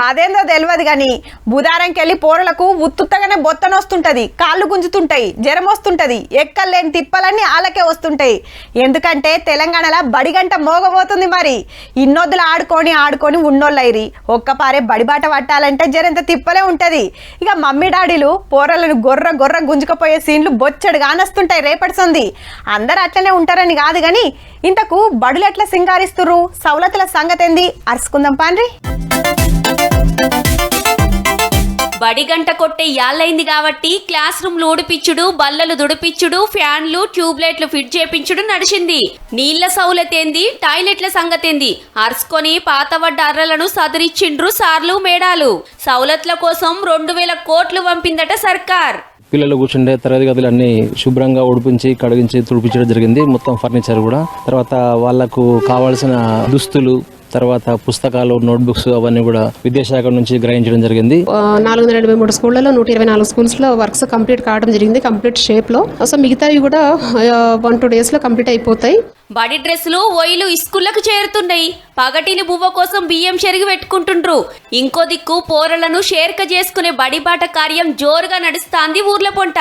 అదేందో తెలియదు గాని బుధారంకెళ్ళి పోరలకు ఉత్తుత్తగానే బొత్తనొస్తుంటది, కాళ్ళు గుంజుతుంటాయి, జ్వరం వస్తుంటది, ఎక్కలేని తిప్పలన్నీ వాళ్ళకే వస్తుంటాయి. ఎందుకంటే తెలంగాణలో బడిగంట మోగబోతుంది. మరి ఇన్నొద్దులు ఆడుకొని ఆడుకొని ఉన్నోళ్ళైరి ఒక్కపారే బడిబాట పట్టాలంటే జరంత తిప్పలే ఉంటది. ఇక మమ్మీ డాడీలు పోరలను గొర్ర గొర్ర గుంజుకపోయే సీన్లు బొచ్చడు కానొస్తుంటాయి రేపటి సంది. అందరు అట్లనే ఉంటారని కాదు గాని ఇంతకు బడులు ఎట్లా సింగారిస్తుర్రు, సౌలతుల సంగతి ఏంది అరుచుకుందాం పాండ్రి. బడిగంట కొట్టే యాళ్ళైంది కాబట్టి క్లాస్ రూమ్లు ఊడిపిచ్చుడు, బల్లలు దుడిపిచ్చుడు, ఫ్యాన్లు ట్యూబ్లైట్లు ఫిట్ చేపించుడు నడిచింది. నీళ్ల సౌలతేంది, టాయిలెట్ల సంగతేంది అరుచుకొని పాతవడ్డ అర్రలను సదిరిచ్చిండ్రు సార్లు మేడాలు. సౌలత్ల కోసం 2000 కోట్లు పంపిందట సర్కార్. పిల్లలు కూర్చుండే తరగతి గదులు అన్ని శుభ్రంగా ఉడిపించి కడిగించి తుడిపించడం జరిగింది. మొత్తం ఫర్నిచర్ కూడా, తర్వాత వాళ్లకు కావాల్సిన దుస్తులు, తర్వాత పుస్తకాలు, నోట్బుక్స్ అవన్నీ కూడా విద్యాశాఖ నుంచి గ్రహించడం జరిగింది. 483 స్కూళ్లలో 124 స్కూల్స్ లో వర్క్స్ కంప్లీట్ కావడం జరిగింది, కంప్లీట్ షేప్ లో. సో మిగతావి కూడా 1-2 డేస్ లో కంప్లీట్ అయిపోతాయి. బడి డ్రెస్సులు ఓయిలు ఇస్కూళ్లకు చేరుతున్నాయి. పగటిని బువ్వ కోసం బియ్యం చెరిగి పెట్టుకుంటుండ్రు. ఇంకో దిక్కు పోరలను షేర్క చేసుకునే బడిబాట కార్యం జోరుగా నడుస్తాంది ఊర్ల పొంట.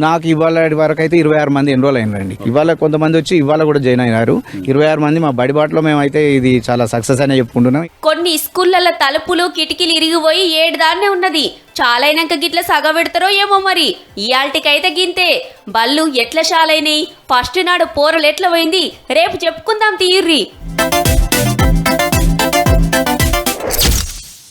నాకు ఇవాళ వరకు అయితే 26 మంది ఎన్రోల్ అయినారండి. ఇవాళ కొంతమంది వచ్చి ఇవాళ కూడా జాయిన్ అయినారు. 26 మంది మా బడిబాటలో మేమైతే ఇది చాలా సక్సెస్ అనే చెప్పుకుంటున్నాం. కొన్ని స్కూళ్ల తలుపులు కిటికీలు ఇరిగిపోయి 7 దాన్నే ఉన్నది. చాలైనాక గిట్ల సగబెడతారో ఏమో మరి. ఇయాల్టికైతే గింతే. బళ్ళు ఎట్ల చాలైనాయి, ఫస్ట్ నాడు పోరలు ఎట్ల పోయింది రేపు చెప్పుకుందాం తీర్రి.